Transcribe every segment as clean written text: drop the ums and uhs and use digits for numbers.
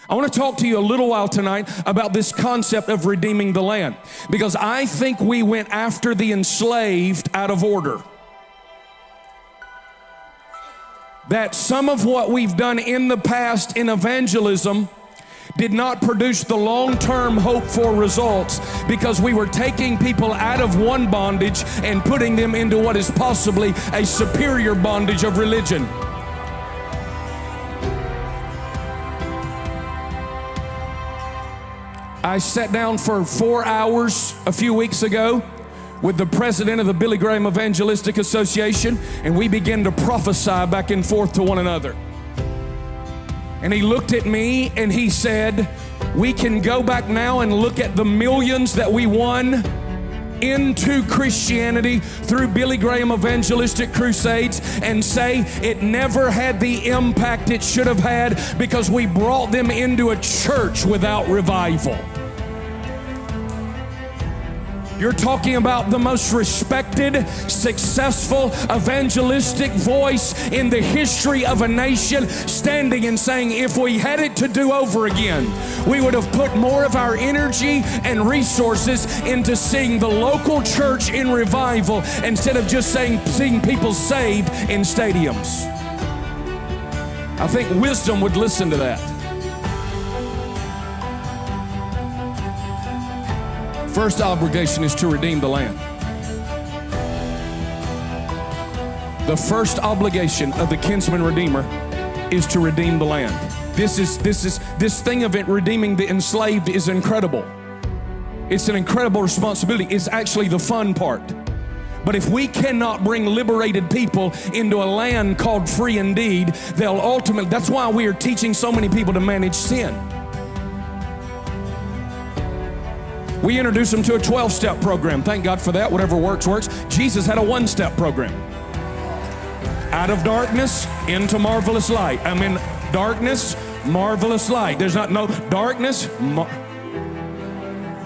I want to talk to you a little while tonight about this concept of redeeming the land, because I think we went after the enslaved out of order. That some of what we've done in the past in evangelism did not produce the long-term hope for results, because we were taking people out of one bondage and putting them into what is possibly a superior bondage of religion. I sat down for 4 hours a few weeks ago with the president of the Billy Graham Evangelistic Association, and we began to prophesy back and forth to one another. And he looked at me and he said, we can go back now and look at the millions that we won into Christianity through Billy Graham Evangelistic Crusades and say it never had the impact it should have had because we brought them into a church without revival. You're talking about the most respected, successful, evangelistic voice in the history of a nation standing and saying, if we had it to do over again, we would have put more of our energy and resources into seeing the local church in revival instead of just seeing people saved in stadiums. I think wisdom would listen to that. First obligation is to redeem the land. The first obligation of the kinsman redeemer is to redeem the land. This thing of it redeeming the enslaved is incredible. It's an incredible responsibility. It's actually the fun part. But if we cannot bring liberated people into a land called free indeed, they'll ultimately, that's why we are teaching so many people to manage sin. We introduced them to a 12-step program. Thank God for that. Whatever works, works. Jesus had a one-step program. Out of darkness into marvelous light. I mean, darkness, marvelous light. There's not no darkness.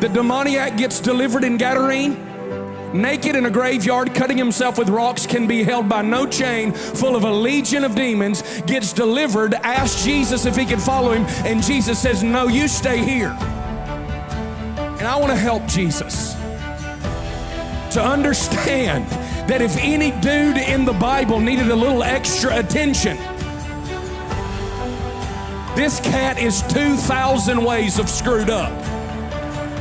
The demoniac gets delivered in Gadarene, naked in a graveyard, cutting himself with rocks, can be held by no chain, full of a legion of demons, gets delivered, asks Jesus if he can follow him, and Jesus says, no, you stay here. And I want to help Jesus to understand that if any dude in the Bible needed a little extra attention, this cat is 2,000 ways of screwed up.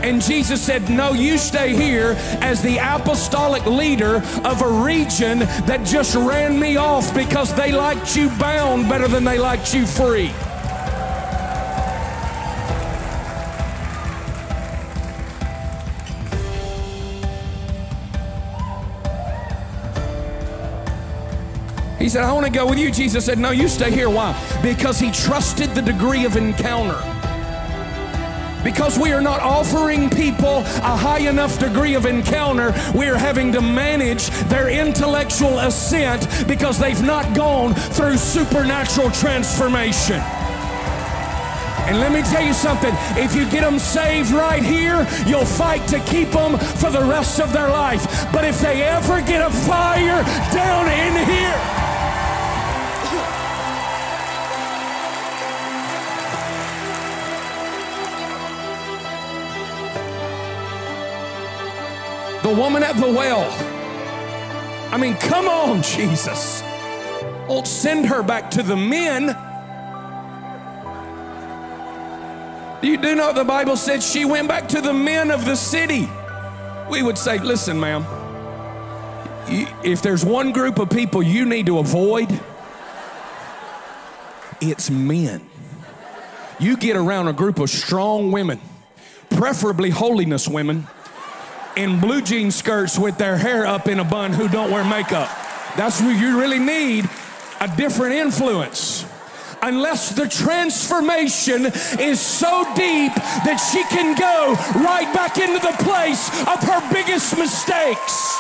And Jesus said, no, you stay here as the apostolic leader of a region that just ran me off because they liked you bound better than they liked you free. He said, I want to go with you. Jesus said, no, you stay here. Why? Because he trusted the degree of encounter. Because we are not offering people a high enough degree of encounter, we are having to manage their intellectual ascent because they've not gone through supernatural transformation. And let me tell you something, if you get them saved right here, you'll fight to keep them for the rest of their life. But if they ever get a fire down in here, the woman at the well, I mean, come on, Jesus. Don't send her back to the men. You do know the Bible said she went back to the men of the city. We would say, listen, ma'am, if there's one group of people you need to avoid, it's men. You get around a group of strong women, preferably holiness women, in blue jean skirts with their hair up in a bun who don't wear makeup. That's where you really need a different influence. Unless the transformation is so deep that she can go right back into the place of her biggest mistakes.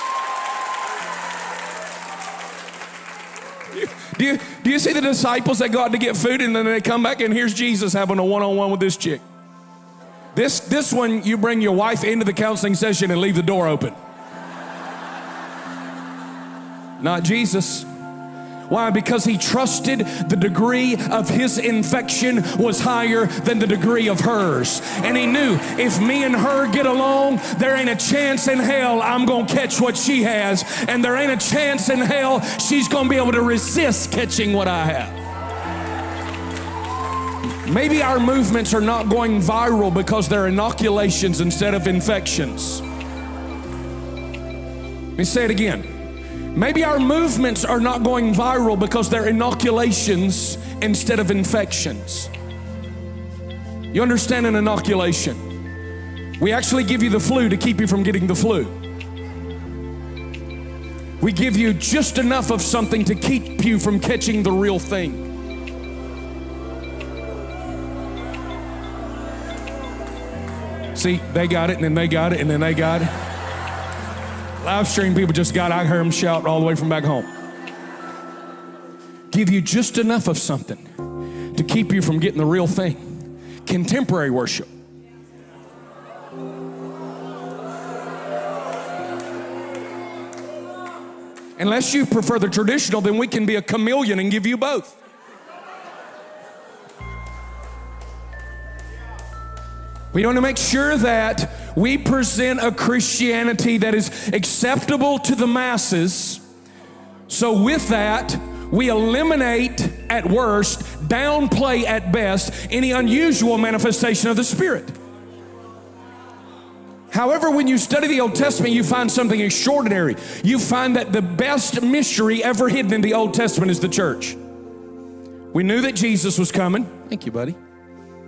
Do you see the disciples that go out to get food and then they come back and here's Jesus having a one-on-one with this chick? This one, you bring your wife into the counseling session and leave the door open. Not Jesus. Why? Because he trusted the degree of his infection was higher than the degree of hers. And he knew if me and her get along, there ain't a chance in hell I'm going to catch what she has. And there ain't a chance in hell she's going to be able to resist catching what I have. Maybe our movements are not going viral because they're inoculations instead of infections. Let me say it again. Maybe our movements are not going viral because they're inoculations instead of infections. You understand an inoculation? We actually give you the flu to keep you from getting the flu. We give you just enough of something to keep you from catching the real thing. See, they got it, and then they got it, and then they got it. Live stream people just got it. I heard them shout all the way from back home. Give you just enough of something to keep you from getting the real thing. Contemporary worship. Unless you prefer the traditional, then we can be a chameleon and give you both. We want to make sure that we present a Christianity that is acceptable to the masses. So with that, we eliminate at worst, downplay at best, any unusual manifestation of the Spirit. However, when you study the Old Testament, you find something extraordinary. You find that the best mystery ever hidden in the Old Testament is the church. We knew that Jesus was coming. Thank you, buddy.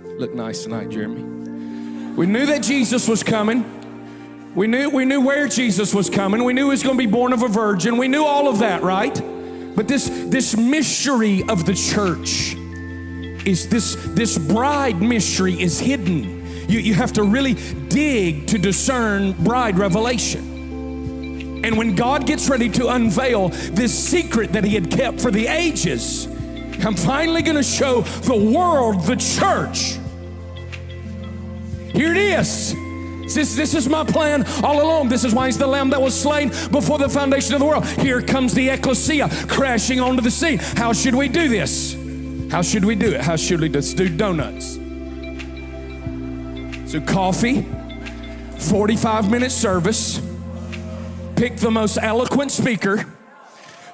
Look nice tonight, Jeremy. We knew that Jesus was coming. We knew where Jesus was coming. We knew he was going to be born of a virgin. We knew all of that, right? But this mystery of the church is this bride mystery is hidden. You have to really dig to discern bride revelation. And when God gets ready to unveil this secret that he had kept for the ages, I'm finally going to show the world the church. Here it is. This is my plan all along. This is why he's the lamb that was slain before the foundation of the world. Here comes the ecclesia crashing onto the scene. How should we do this? How should we do it? How should we just do donuts? So coffee, 45-minute service, pick the most eloquent speaker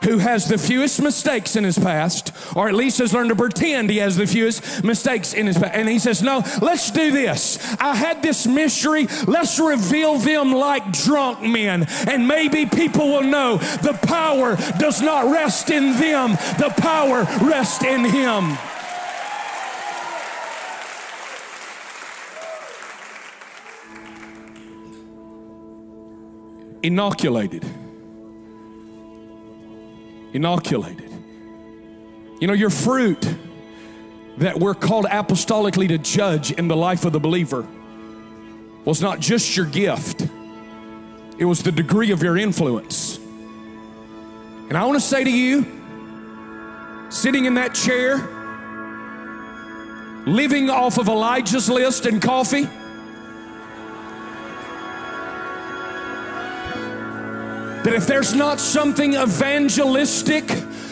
who has the fewest mistakes in his past, or at least has learned to pretend he has the fewest mistakes in his past. And he says, no, let's do this. I had this mystery. Let's reveal them like drunk men. And maybe people will know the power does not rest in them. The power rests in him. Inoculated. You know, your fruit that we're called apostolically to judge in the life of the believer was not just your gift. It was the degree of your influence. And I want to say to you, sitting in that chair, living off of Elijah's list and coffee, that if there's not something evangelistic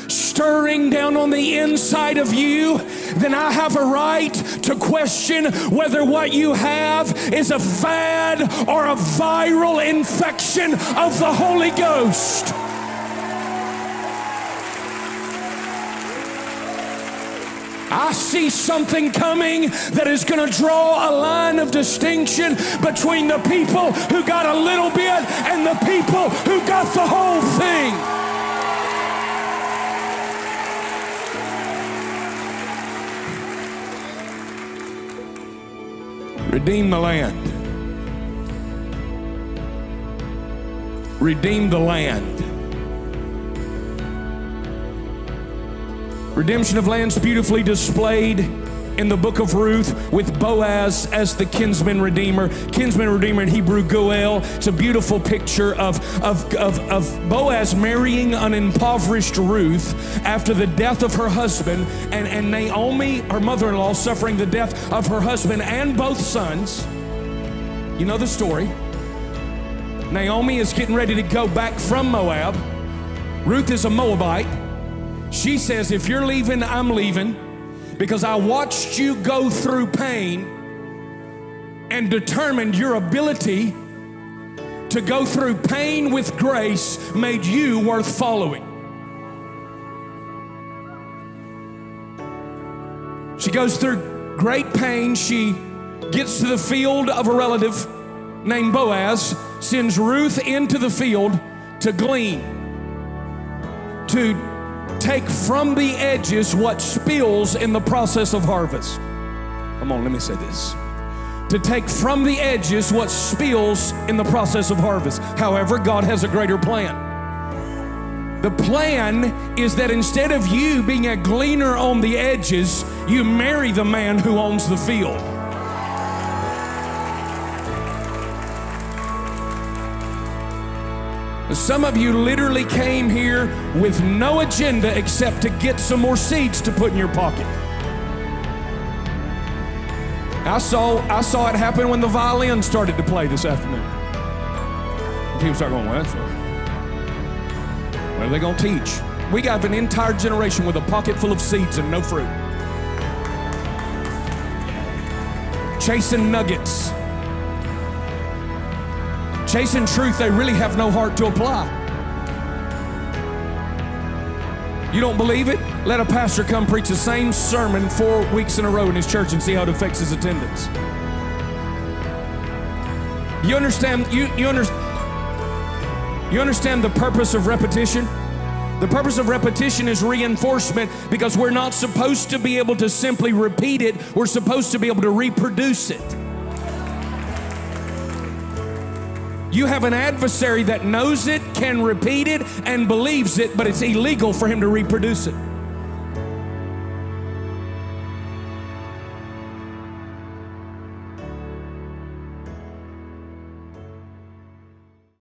stirring down on the inside of you, then I have a right to question whether what you have is a fad or a viral infection of the Holy Ghost. I see something coming that is going to draw a line of distinction between the people who got a little bit and the people who got the whole thing. Redeem the land. Redeem the land. Redemption of land's beautifully displayed in the book of Ruth with Boaz as the kinsman redeemer. Kinsman redeemer in Hebrew, Goel. It's a beautiful picture of Boaz marrying an impoverished Ruth after the death of her husband, and Naomi, her mother-in-law, suffering the death of her husband and both sons. You know the story. Naomi is getting ready to go back from Moab. Ruth is a Moabite. She says, if you're leaving, I'm leaving, because I watched you go through pain and determined your ability to go through pain with grace made you worth following. She goes through great pain. She gets to the field of a relative named Boaz, sends Ruth into the field to glean, to take from the edges what spills in the process of harvest. Come on, let me say this. To take from the edges what spills in the process of harvest. However, God has a greater plan. The plan is that instead of you being a gleaner on the edges, you marry the man who owns the field. Some of you literally came here with no agenda except to get some more seeds to put in your pocket. I saw it happen when the violin started to play this afternoon. People start going, well, what are they going to teach? We got an entire generation with a pocket full of seeds and no fruit. Chasing nuggets. Chasing truth they really have no heart to apply. You don't believe it? Let a pastor come preach the same sermon 4 weeks in a row in his church and see how it affects his attendance. You understand? You understand the purpose of repetition? The purpose of repetition is reinforcement, because we're not supposed to be able to simply repeat it. We're supposed to be able to reproduce it. You have an adversary that knows it, can repeat it, and believes it, but it's illegal for him to reproduce it.